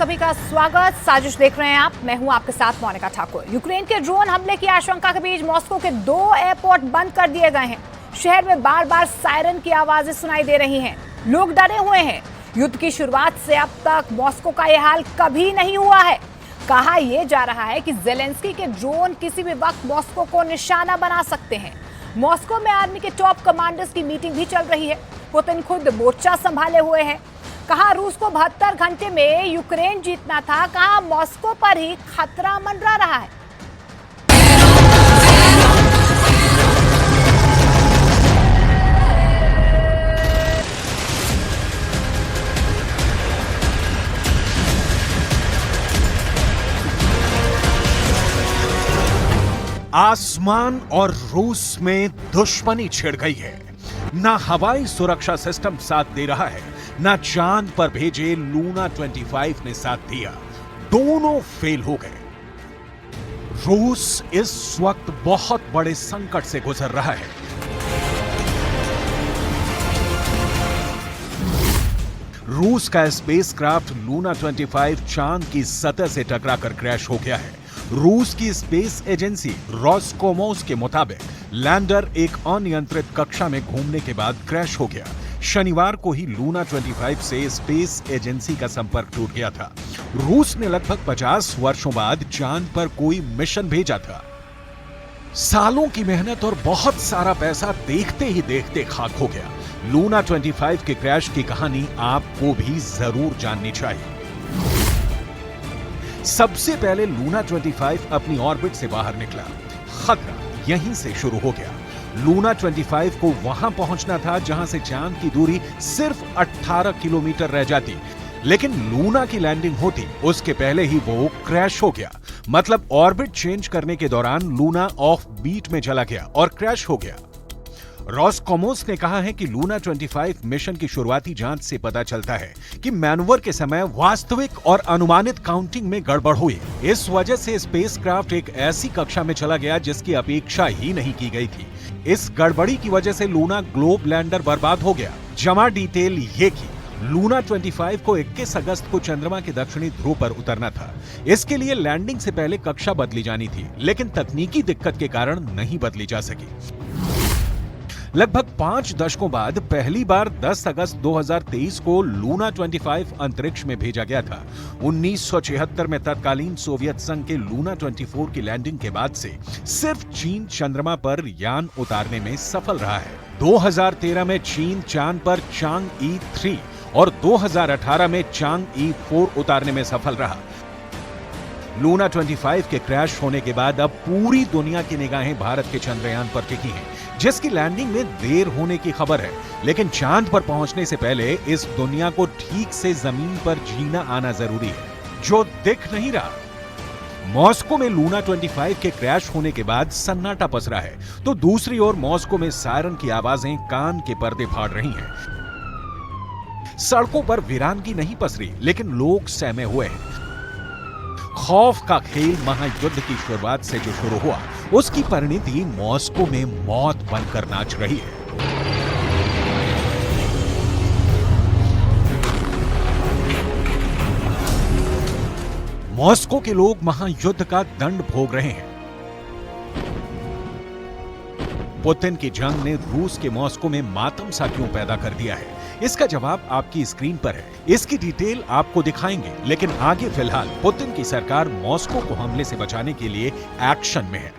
सभी का स्वागत। साजिश देख रहे हैं आप, मैं हूं आपके साथ मोनिका ठाकुर। यूक्रेन के ड्रोन हमले की आशंका के बीच मॉस्को के 2 एयरपोर्ट बंद कर दिए गए हैं। शहर में बार बार सायरन की आवाजें सुनाई दे रही हैं। लोग डरे हुए हैं। युद्ध की शुरुआत से अब तक मॉस्को का यह हाल कभी नहीं हुआ है। कहा यह जा रहा है कि जेलेंस्की के ड्रोन किसी भी वक्त मॉस्को को निशाना बना सकते हैं। मॉस्को में आर्मी के टॉप कमांडर्स की मीटिंग भी चल रही है। पुतिन खुद मोर्चा संभाले हुए हैं। कहा रूस को 72 घंटे में यूक्रेन जीतना था, कहा मॉस्को पर ही खतरा मंडरा रहा है। आसमान और रूस में दुश्मनी छिड़ गई है। ना हवाई सुरक्षा सिस्टम साथ दे रहा है, ना चांद पर भेजे लूना 25 ने साथ दिया। दोनों फेल हो गए। रूस इस वक्त बहुत बड़े संकट से गुजर रहा है। रूस का स्पेसक्राफ्ट लूना 25 चांद की सतह से टकराकर क्रैश हो गया है। रूस की स्पेस एजेंसी रोसकोमोस के मुताबिक लैंडर एक अनियंत्रित कक्षा में घूमने के बाद क्रैश हो गया। शनिवार को ही लूना 25 से स्पेस एजेंसी का संपर्क टूट गया था। रूस ने लगभग 50 वर्षों बाद चांद पर कोई मिशन भेजा था। सालों की मेहनत और बहुत सारा पैसा देखते ही देखते खाक हो गया। लूना 25 के क्रैश की कहानी आपको भी जरूर जाननी चाहिए। सबसे पहले लूना 25 अपनी ऑर्बिट से बाहर निकला। खतरा यहीं से शुरू हो गया। लूना 25 को वहां पहुंचना था जहां से चांद की दूरी सिर्फ 18 किलोमीटर रह जाती, लेकिन लूना की लैंडिंग होती उसके पहले ही वो क्रैश हो गया। मतलब ऑर्बिट चेंज करने के दौरान लूना ऑफ बीट में चला गया और क्रैश हो गया। रोसकोमोस ने कहा है कि लूना 25 मिशन की शुरुआती जांच से पता चलता है कि मैनूवर के समय वास्तविक और अनुमानित काउंटिंग में गड़बड़ हुई। इस वजह से स्पेसक्राफ्ट एक ऐसी कक्षा में चला गया जिसकी अपेक्षा ही नहीं की गई थी। इस गड़बड़ी की वजह से लूना ग्लोब लैंडर बर्बाद हो गया। जमा डिटेल ये की, लूना 25 को 21 अगस्त को चंद्रमा के दक्षिणी ध्रुव पर उतरना था। इसके लिए लैंडिंग से पहले कक्षा बदली जानी थी, लेकिन तकनीकी दिक्कत के कारण नहीं बदली जा सकी। लगभग 5 दशकों बाद पहली बार 10 अगस्त 2023 को लूना 25 अंतरिक्ष में भेजा गया था। 1976 में तत्कालीन सोवियत संघ के लूना 24 की लैंडिंग के बाद से सिर्फ चीन चंद्रमा पर यान उतारने में सफल रहा है। 2013 में चीन चांद पर चांग-ई 3 और 2018 में चांग-ई 4 उतारने में सफल रहा। लूना 25 के क्रैश होने के बाद अब पूरी दुनिया की निगाहें भारत के चंद्रयान पर टिकी हैं, जिसकी लैंडिंग में देर होने की खबर है। लेकिन चांद पर पहुंचने से पहले इस दुनिया को ठीक से जमीन पर जीना आना जरूरी है, जो दिख नहीं रहा। मॉस्को में लूना 25 के क्रैश होने के बाद सन्नाटा पसरा है, तो दूसरी ओर मॉस्को में सायरन की आवाजें कान के पर्दे फाड़ रही हैं। सड़कों पर वीरानगी नहीं पसरी, लेकिन लोग सहमे हुए हैं। खौफ का खेल महायुद्ध की शुरुआत से जो शुरू हुआ, उसकी परिणति मॉस्को में मौत बनकर नाच रही है। मॉस्को के लोग महायुद्ध का दंड भोग रहे हैं। पुतिन की जंग ने रूस के मॉस्को में मातम सा क्यों पैदा कर दिया है, इसका जवाब आपकी स्क्रीन पर है। इसकी डिटेल आपको दिखाएंगे, लेकिन आगे फिलहाल पुतिन की सरकार मॉस्को को हमले से बचाने के लिए एक्शन में है।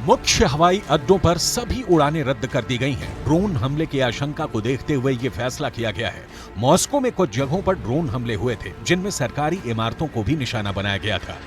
मुख्य हवाई अड्डों पर सभी उड़ानें रद्द कर दी गई हैं। ड्रोन हमले की आशंका को देखते हुए यह फैसला किया गया है। मॉस्को में कुछ जगहों पर ड्रोन हमले हुए थे, जिनमें सरकारी इमारतों को भी निशाना बनाया गया था।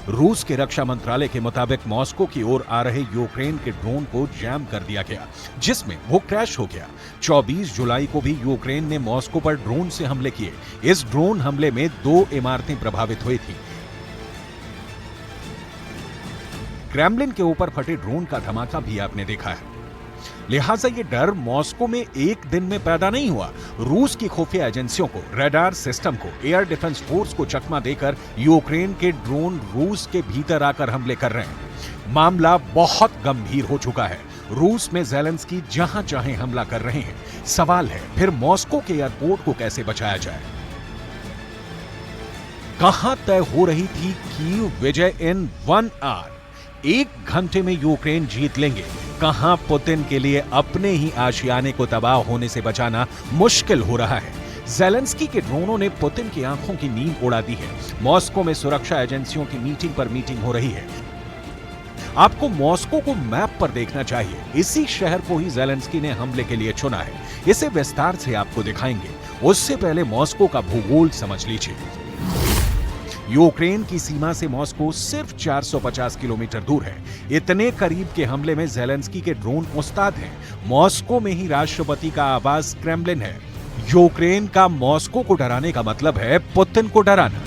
रूस के रक्षा मंत्रालय के मुताबिक मॉस्को की ओर आ रहे यूक्रेन के ड्रोन को जैम कर दिया गया, जिसमें वो क्रैश हो गया। 24 जुलाई को भी यूक्रेन ने मॉस्को पर ड्रोन से हमले किए। इस ड्रोन हमले में 2 इमारतें प्रभावित हुई थी। क्रेमलिन के ऊपर फटे ड्रोन का धमाका भी आपने देखा है। लिहाजा ये डर मॉस्को में एक दिन में पैदा नहीं हुआ। रूस की खुफिया एजेंसियों को, रडार सिस्टम को, एयर डिफेंस फोर्स को चकमा देकर यूक्रेन के ड्रोन रूस के भीतर आकर हमले कर रहे हैं। मामला बहुत गंभीर हो चुका है। रूस में जेलेंस्की जहां चाहे हमला कर रहे हैं। सवाल है फिर मॉस्को के एयरपोर्ट को कैसे बचाया जाए। कहां तय हो रही थी कीव विजय इन 1 आवर? 1 घंटे में यूक्रेन जीत लेंगे। कहां पुतिन के लिए अपने ही आशियाने को तबाह होने से बचाना मुश्किल हो रहा है। ज़ेलेंस्की के ड्रोनों ने पुतिन की आंखों की नींद उड़ा दी है। मॉस्को में सुरक्षा एजेंसियों की मीटिंग पर मीटिंग हो रही है। आपको मॉस्को को मैप पर देखना चाहिए। इसी शहर को ही ज़ेलेंस्की ने हमले के लिए चुना है। इसे विस्तार से आपको दिखाएंगे। उससे पहले मॉस्को का भूगोल समझ लीजिए। यूक्रेन की सीमा से मॉस्को सिर्फ 450 किलोमीटर दूर है। इतने करीब के हमले में ज़ेलेंस्की के ड्रोन उस्ताद हैं। मॉस्को में ही राष्ट्रपति का आवास क्रेमलिन है। यूक्रेन का मॉस्को को डराने का मतलब है पुतिन को डराना।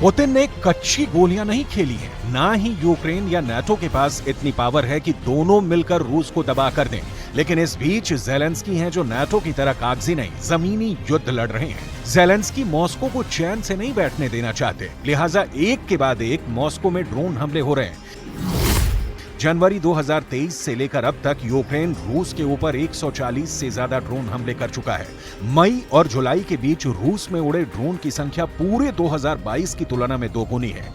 पुतिन ने कच्ची गोलियां नहीं खेली हैं। ना ही यूक्रेन या नाटो के पास इतनी पावर है कि दोनों मिलकर रूस को तबाह कर दें। लेकिन इस बीच ज़ेलेंस्की हैं जो नाटो की तरह कागजी नहीं, जमीनी युद्ध लड़ रहे हैं। ज़ेलेंस्की मॉस्को को चैन से नहीं बैठने देना चाहते, लिहाजा एक के बाद एक मॉस्को में ड्रोन हमले हो रहे हैं। जनवरी 2023 से लेकर अब तक यूक्रेन रूस के ऊपर 140 से ज्यादा ड्रोन हमले कर चुका है। मई और जुलाई के बीच रूस में उड़े ड्रोन की संख्या पूरे 2022 की तुलना में दोगुनी है।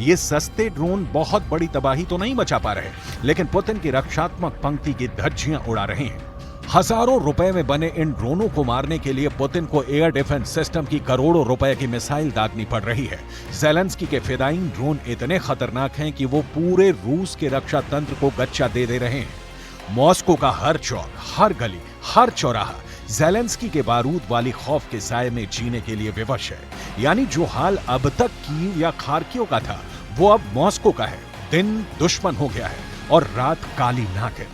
ये सस्ते ड्रोन बहुत बड़ी तबाही तो नहीं मचा पा रहे, लेकिन पुतिन की रक्षात्मक पंक्ति की धज्जियां उड़ा रहे हैं। हजारों रुपए में बने इन ड्रोनों को मारने के लिए पुतिन को एयर डिफेंस सिस्टम की करोड़ों रुपए की मिसाइल दागनी पड़ रही है। ज़ेलेंस्की के फिदायीन ड्रोन इतने खतरनाक हैं कि वो पूरे रूस के रक्षा तंत्र को गच्चा दे रहे हैं। मॉस्को का हर चौक, हर गली, हर चौराहा ज़ेलेंस्की के बारूद वाली खौफ के साए में जीने के लिए विवश है। यानी जो हाल अब तक कीव या खार्किव का था, वो अब मॉस्को का है। दिन दुश्मन हो गया है और रात काली नाग है।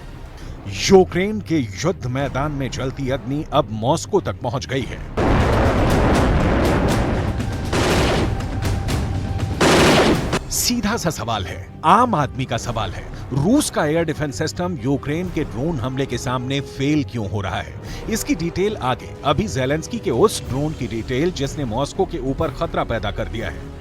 यूक्रेन के युद्ध मैदान में जलती अग्नि अब मॉस्को तक पहुंच गई है। सीधा सा सवाल है, आम आदमी का सवाल है, रूस का एयर डिफेंस सिस्टम यूक्रेन के ड्रोन हमले के सामने फेल क्यों हो रहा है? इसकी डिटेल आगे। अभी ज़ेलेंस्की के उस ड्रोन की डिटेल जिसने मॉस्को के ऊपर खतरा पैदा कर दिया है।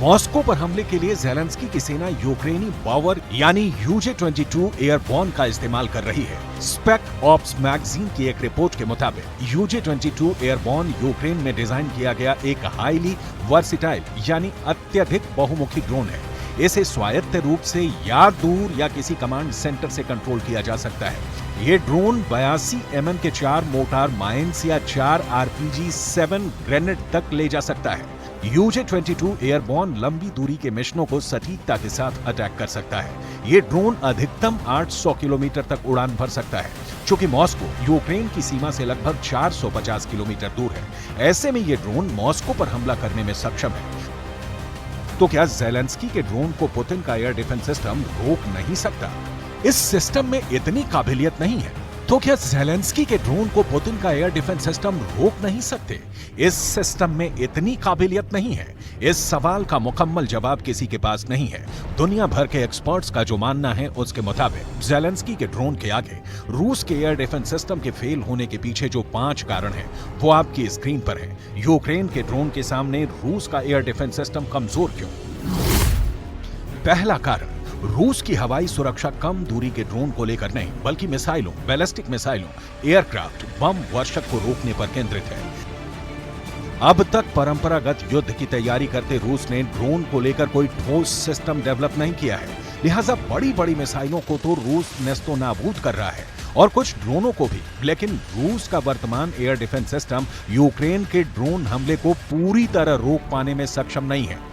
मॉस्को पर हमले के लिए ज़ेलेंस्की की सेना यूक्रेनी बावर यानी UJ-22 एयरबॉर्न का इस्तेमाल कर रही है। स्पेक ऑप्स मैगजीन की एक रिपोर्ट के मुताबिक UJ-22 एयरबॉर्न यूक्रेन में डिजाइन किया गया एक हाईली वर्सिटाइल यानी अत्यधिक बहुमुखी ड्रोन है। इसे स्वायत्त रूप से या दूर या किसी कमांड सेंटर से कंट्रोल किया जा सकता है। ये ड्रोन 82 mm के 4 मोर्टार माइंस या 4 RPG 7 ग्रेनेड तक ले जा सकता है। UJ-22 एयरबॉर्न लंबी दूरी के मिशनों को सटीकता के साथ अटैक कर सकता है। ये ड्रोन अधिकतम 800 किलोमीटर तक उड़ान भर सकता है। चूंकि मॉस्को यूक्रेन की सीमा से लगभग 450 किलोमीटर दूर है, ऐसे में ये ड्रोन मॉस्को पर हमला करने में सक्षम है। तो क्या ज़ेलेंस्की के ड्रोन को पुतिन का एयर डिफेंस सिस्टम रोक नहीं सकता? इस सिस्टम में इतनी काबिलियत नहीं है। तो क्या ज़ेलेंस्की के ड्रोन को पुतिन का एयर डिफेंस सिस्टम रोक नहीं सकते? इस सिस्टम में इतनी काबिलियत नहीं है। इस सवाल का मुकम्मल जवाब किसी के पास नहीं है। दुनिया भर के एक्सपर्ट्स का जो मानना है, उसके मुताबिक ज़ेलेंस्की के ड्रोन के आगे रूस के एयर डिफेंस सिस्टम के फेल होने के पीछे जो 5 कारण हैं, वो आपकी स्क्रीन पर है। यूक्रेन के ड्रोन के सामने रूस का एयर डिफेंस सिस्टम कमजोर क्यों? पहला कारण, रूस की हवाई सुरक्षा कम दूरी के ड्रोन को लेकर नहीं, बल्कि मिसाइलों, बैलिस्टिक मिसाइलों, एयरक्राफ्ट, बम वर्षक को रोकने पर केंद्रित है। अब तक परंपरागत युद्ध की तैयारी करते रूस ने ड्रोन को लेकर कोई ठोस सिस्टम डेवलप नहीं किया है। लिहाजा बड़ी बड़ी मिसाइलों को तो रूस नेस्तोनाबूद कर रहा है और कुछ ड्रोनों को भी। लेकिन रूस का वर्तमान एयर डिफेंस सिस्टम यूक्रेन के ड्रोन हमले को पूरी तरह रोक पाने में सक्षम नहीं है।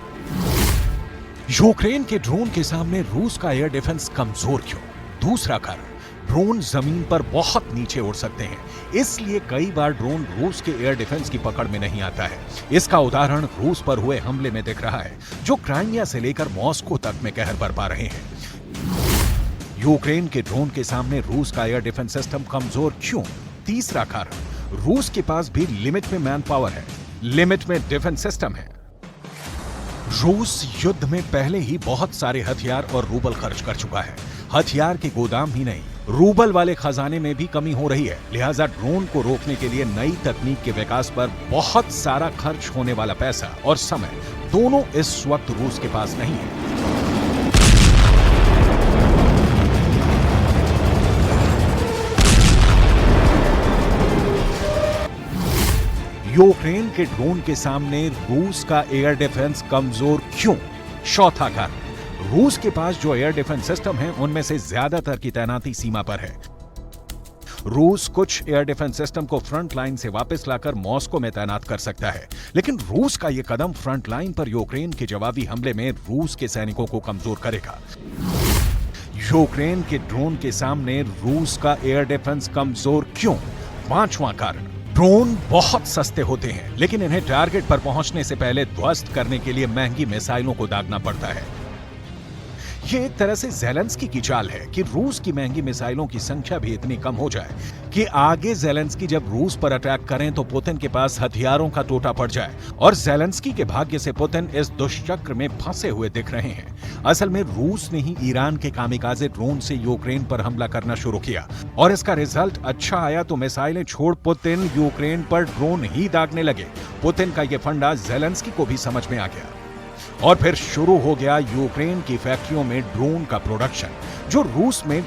यूक्रेन के ड्रोन के सामने रूस का एयर डिफेंस कमजोर क्यों? दूसरा कारण, ड्रोन जमीन पर बहुत नीचे उड़ सकते हैं, इसलिए कई बार ड्रोन रूस के एयर डिफेंस की पकड़ में नहीं आता है। इसका उदाहरण रूस पर हुए हमले में दिख रहा है, जो क्राइमिया से लेकर मॉस्को तक में कहर बरपा रहे हैं। यूक्रेन के ड्रोन के सामने रूस का एयर डिफेंस सिस्टम कमजोर क्यों? तीसरा कारण, रूस के पास भी लिमिट में मैन पावर है, लिमिट में डिफेंस सिस्टम है। रूस युद्ध में पहले ही बहुत सारे हथियार और रूबल खर्च कर चुका है। हथियार के गोदाम ही नहीं, रूबल वाले खजाने में भी कमी हो रही है। लिहाजा ड्रोन को रोकने के लिए नई तकनीक के विकास पर बहुत सारा खर्च होने वाला पैसा और समय दोनों इस वक्त रूस के पास नहीं है। यूक्रेन के ड्रोन के सामने रूस का एयर डिफेंस कमजोर क्यों? चौथा कारण, रूस के पास जो एयर डिफेंस सिस्टम है उनमें से ज्यादातर की तैनाती सीमा पर है। रूस कुछ एयर डिफेंस सिस्टम को फ्रंट लाइन से वापस लाकर मॉस्को में तैनात कर सकता है, लेकिन रूस का यह कदम फ्रंट लाइन पर यूक्रेन के जवाबी हमले में रूस के सैनिकों को कमजोर करेगा। यूक्रेन के ड्रोन के सामने रूस का एयर डिफेंस कमजोर क्यों? पांचवां कारण, ड्रोन बहुत सस्ते होते हैं, लेकिन इन्हें टारगेट पर पहुंचने से पहले ध्वस्त करने के लिए महंगी मिसाइलों को दागना पड़ता है। ये एक तरह से ज़ेलेंस्की की चाल है कि रूस की महंगी मिसाइलों की संख्या भी इतनी कम हो जाए कि आगे ज़ेलेंस्की जब रूस पर अटैक करें तो पुतिन के पास हथियारों का टोटा पड़ जाए। और ज़ेलेंस्की के भाग्य से पुतिन इस दुष्चक्र में फंसे हुए दिख रहे हैं। असल में रूस ने ही ईरान के कामिकाज़े ड्रोन से यूक्रेन पर हमला करना शुरू किया और इसका रिजल्ट अच्छा आया तो मिसाइलें छोड़ पुतिन यूक्रेन पर ड्रोन ही दागने लगे। पुतिन का यह फंडा ज़ेलेंस्की को भी समझ में आ गया और फिर शुरू हो गया यूक्रेन की फैक्ट्रियों में ड्रोन का प्रोडक्शन, जो रूस में